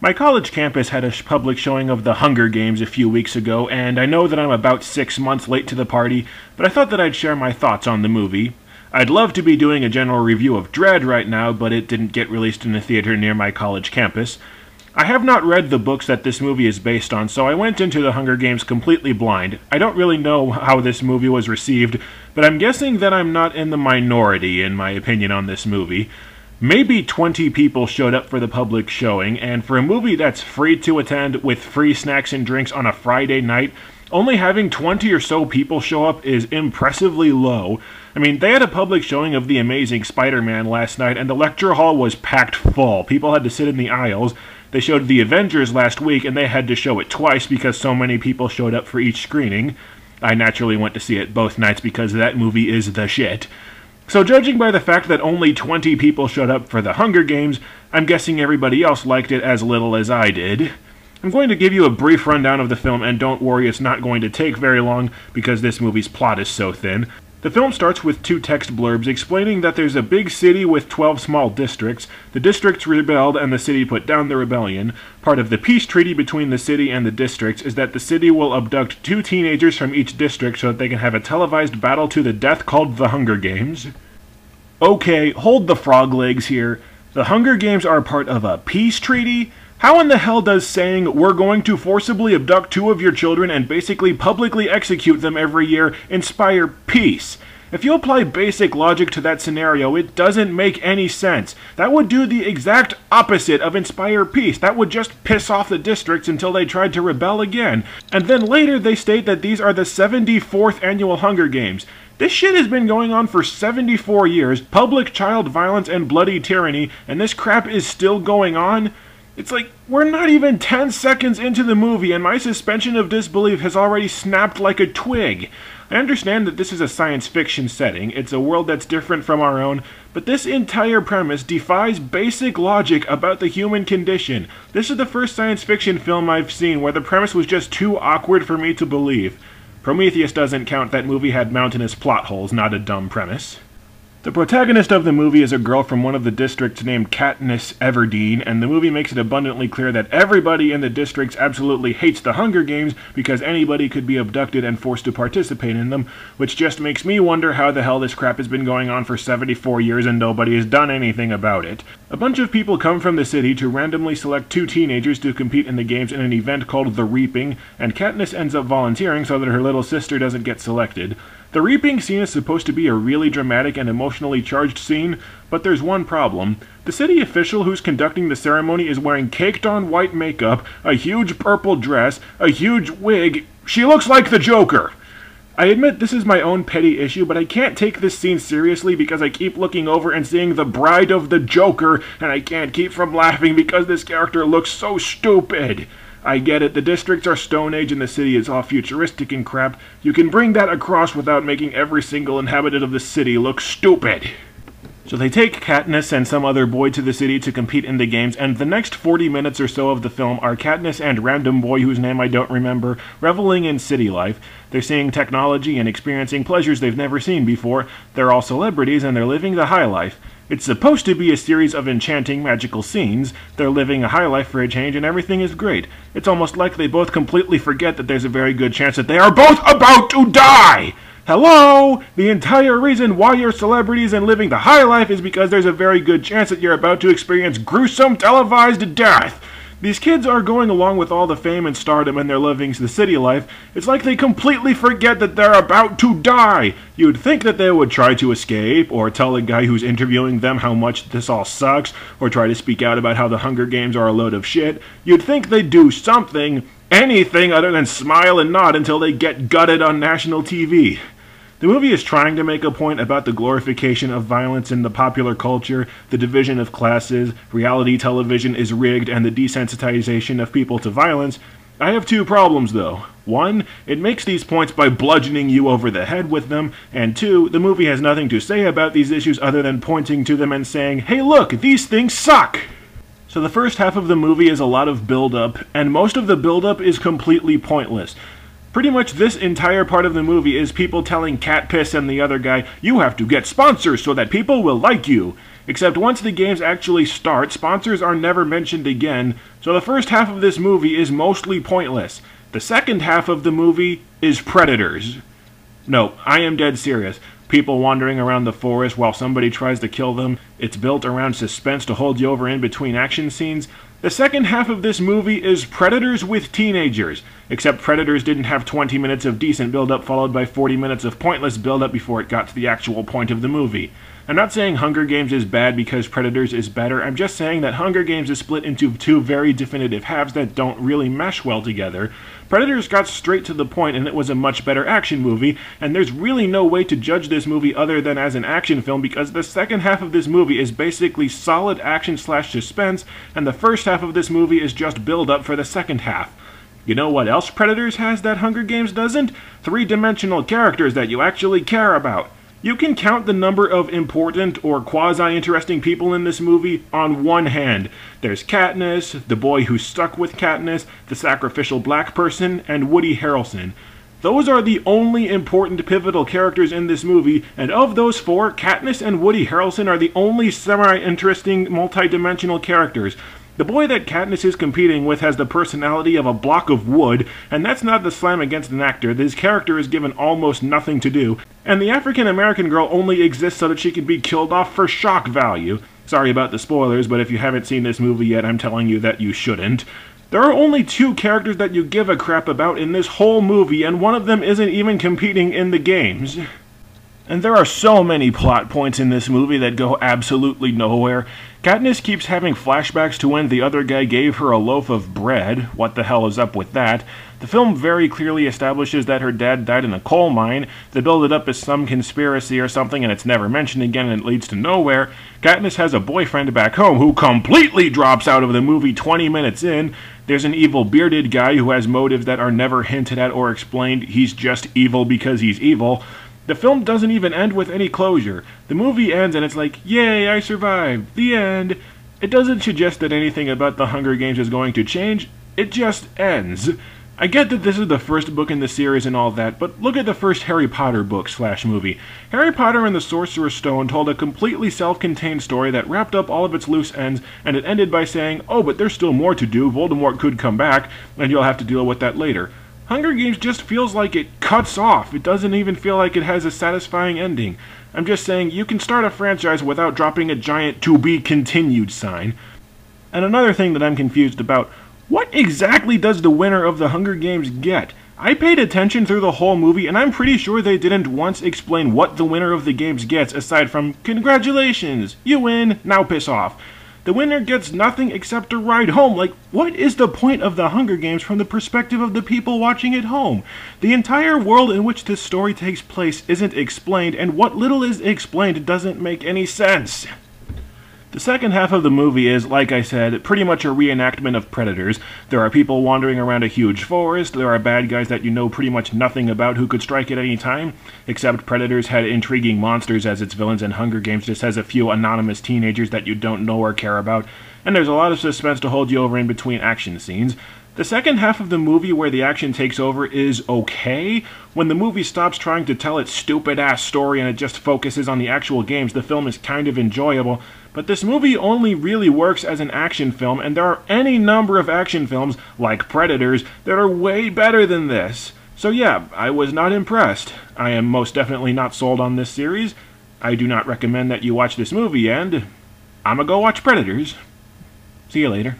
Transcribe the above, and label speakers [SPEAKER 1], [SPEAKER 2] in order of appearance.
[SPEAKER 1] My college campus had a public showing of The Hunger Games a few weeks ago, and I know that I'm about 6 months late to the party, but I thought that I'd share my thoughts on the movie. I'd love to be doing a general review of Dredd right now, but it didn't get released in a theater near my college campus. I have not read the books that this movie is based on, so I went into The Hunger Games completely blind. I don't really know how this movie was received, but I'm guessing that I'm not in the minority in my opinion on this movie. Maybe 20 people showed up for the public showing, and for a movie that's free to attend with free snacks and drinks on a Friday night, only having 20 or so people show up is impressively low. I mean, they had a public showing of The Amazing Spider-Man last night, and the lecture hall was packed full. People had to sit in the aisles. They showed The Avengers last week, and they had to show it twice because so many people showed up for each screening. I naturally went to see it both nights because that movie is the shit. So judging by the fact that only 20 people showed up for The Hunger Games, I'm guessing everybody else liked it as little as I did. I'm going to give you a brief rundown of the film, and don't worry, it's not going to take very long because this movie's plot is so thin. The film starts with 2 text blurbs explaining that there's a big city with 12 small districts. The districts rebelled and the city put down the rebellion. Part of the peace treaty between the city and the districts is that the city will abduct 2 teenagers from each district so that they can have a televised battle to the death called The Hunger Games. Okay, hold the frog legs here. The Hunger Games are part of a peace treaty? How in the hell does saying, "we're going to forcibly abduct 2 of your children and basically publicly execute them every year," inspire peace? If you apply basic logic to that scenario, it doesn't make any sense. That would do the exact opposite of inspire peace. That would just piss off the districts until they tried to rebel again. And then later they state that these are the 74th annual Hunger Games. This shit has been going on for 74 years, public child violence and bloody tyranny, and this crap is still going on? It's like, we're not even 10 seconds into the movie and my suspension of disbelief has already snapped like a twig. I understand that this is a science fiction setting, it's a world that's different from our own, but this entire premise defies basic logic about the human condition. This is the first science fiction film I've seen where the premise was just too awkward for me to believe. Prometheus doesn't count, that movie had mountainous plot holes, not a dumb premise. The protagonist of the movie is a girl from one of the districts named Katniss Everdeen, and the movie makes it abundantly clear that everybody in the districts absolutely hates the Hunger Games because anybody could be abducted and forced to participate in them, which just makes me wonder how the hell this crap has been going on for 74 years and nobody has done anything about it. A bunch of people come from the city to randomly select 2 teenagers to compete in the games in an event called The Reaping, and Katniss ends up volunteering so that her little sister doesn't get selected. The Reaping scene is supposed to be a really dramatic and emotionally charged scene, but there's one problem. The city official who's conducting the ceremony is wearing caked-on white makeup, a huge purple dress, a huge wig. She looks like the Joker! I admit this is my own petty issue, but I can't take this scene seriously because I keep looking over and seeing the bride of the Joker, and I can't keep from laughing because this character looks so stupid. I get it, the districts are Stone Age and the city is all futuristic and crap. You can bring that across without making every single inhabitant of the city look stupid. So they take Katniss and some other boy to the city to compete in the games, and the next 40 minutes or so of the film are Katniss and random boy whose name I don't remember, reveling in city life. They're seeing technology and experiencing pleasures they've never seen before. They're all celebrities and they're living the high life. It's supposed to be a series of enchanting magical scenes. They're living a high life for a change and everything is great. It's almost like they both completely forget that there's a very good chance that they are both about to die! Hello? The entire reason why you're celebrities and living the high life is because there's a very good chance that you're about to experience gruesome televised death. These kids are going along with all the fame and stardom and they're living the city life. It's like they completely forget that they're about to die. You'd think that they would try to escape, or tell a guy who's interviewing them how much this all sucks, or try to speak out about how the Hunger Games are a load of shit. You'd think they'd do something, anything other than smile and nod until they get gutted on national TV. The movie is trying to make a point about the glorification of violence in the popular culture, the division of classes, reality television is rigged, and the desensitization of people to violence. I have 2 problems though. 1, it makes these points by bludgeoning you over the head with them, and 2, the movie has nothing to say about these issues other than pointing to them and saying, "Hey look, these things suck!" So the first half of the movie is a lot of build-up, and most of the build-up is completely pointless. Pretty much this entire part of the movie is people telling Cat Piss and the other guy, you have to get sponsors so that people will like you. Except once the games actually start, sponsors are never mentioned again, so the first half of this movie is mostly pointless. The second half of the movie is Predators. No, I am dead serious. People wandering around the forest while somebody tries to kill them. It's built around suspense to hold you over in between action scenes. The second half of this movie is Predators with teenagers, except Predators didn't have 20 minutes of decent build-up followed by 40 minutes of pointless build-up before it got to the actual point of the movie. I'm not saying Hunger Games is bad because Predators is better, I'm just saying that Hunger Games is split into two very definitive halves that don't really mesh well together. Predators got straight to the point and it was a much better action movie, and there's really no way to judge this movie other than as an action film because the second half of this movie is basically solid action/suspense, and the first half of this movie is just build-up for the second half. You know what else Predators has that Hunger Games doesn't? Three-dimensional characters that you actually care about. You can count the number of important or quasi-interesting people in this movie on one hand. There's Katniss, the boy who's stuck with Katniss, the sacrificial black person, and Woody Harrelson. Those are the only important pivotal characters in this movie, and of those four, Katniss and Woody Harrelson are the only semi-interesting multi-dimensional characters. The boy that Katniss is competing with has the personality of a block of wood, and that's not the slam against an actor. His character is given almost nothing to do, and the African-American girl only exists so that she can be killed off for shock value. Sorry about the spoilers, but if you haven't seen this movie yet, I'm telling you that you shouldn't. There are only two characters that you give a crap about in this whole movie, and one of them isn't even competing in the games. And there are so many plot points in this movie that go absolutely nowhere. Katniss keeps having flashbacks to when the other guy gave her a loaf of bread. What the hell is up with that? The film very clearly establishes that her dad died in a coal mine. They build it up as some conspiracy or something and it's never mentioned again and it leads to nowhere. Katniss has a boyfriend back home who completely drops out of the movie 20 minutes in. There's an evil bearded guy who has motives that are never hinted at or explained. He's just evil because he's evil. The film doesn't even end with any closure. The movie ends and it's like, yay, I survived. The end. It doesn't suggest that anything about the Hunger Games is going to change. It just ends. I get that this is the first book in the series and all that, but look at the first Harry Potter book/movie. Harry Potter and the Sorcerer's Stone told a completely self-contained story that wrapped up all of its loose ends, and it ended by saying, oh, but there's still more to do, Voldemort could come back, and you'll have to deal with that later. Hunger Games just feels like it cuts off. It doesn't even feel like it has a satisfying ending. I'm just saying, you can start a franchise without dropping a giant "to be continued" sign. And another thing that I'm confused about, what exactly does the winner of the Hunger Games get? I paid attention through the whole movie, and I'm pretty sure they didn't once explain what the winner of the games gets aside from, congratulations, you win, now piss off. The winner gets nothing except a ride home. Like, what is the point of the Hunger Games from the perspective of the people watching at home? The entire world in which this story takes place isn't explained, and what little is explained doesn't make any sense. The second half of the movie is, like I said, pretty much a reenactment of Predators. There are people wandering around a huge forest, there are bad guys that you know pretty much nothing about who could strike at any time, except Predators had intriguing monsters as its villains and Hunger Games just has a few anonymous teenagers that you don't know or care about, and there's a lot of suspense to hold you over in between action scenes. The second half of the movie where the action takes over is okay. When the movie stops trying to tell its stupid-ass story and it just focuses on the actual games, the film is kind of enjoyable. But this movie only really works as an action film, and there are any number of action films, like Predators, that are way better than this. So yeah, I was not impressed. I am most definitely not sold on this series. I do not recommend that you watch this movie, and I'ma go watch Predators. See you later.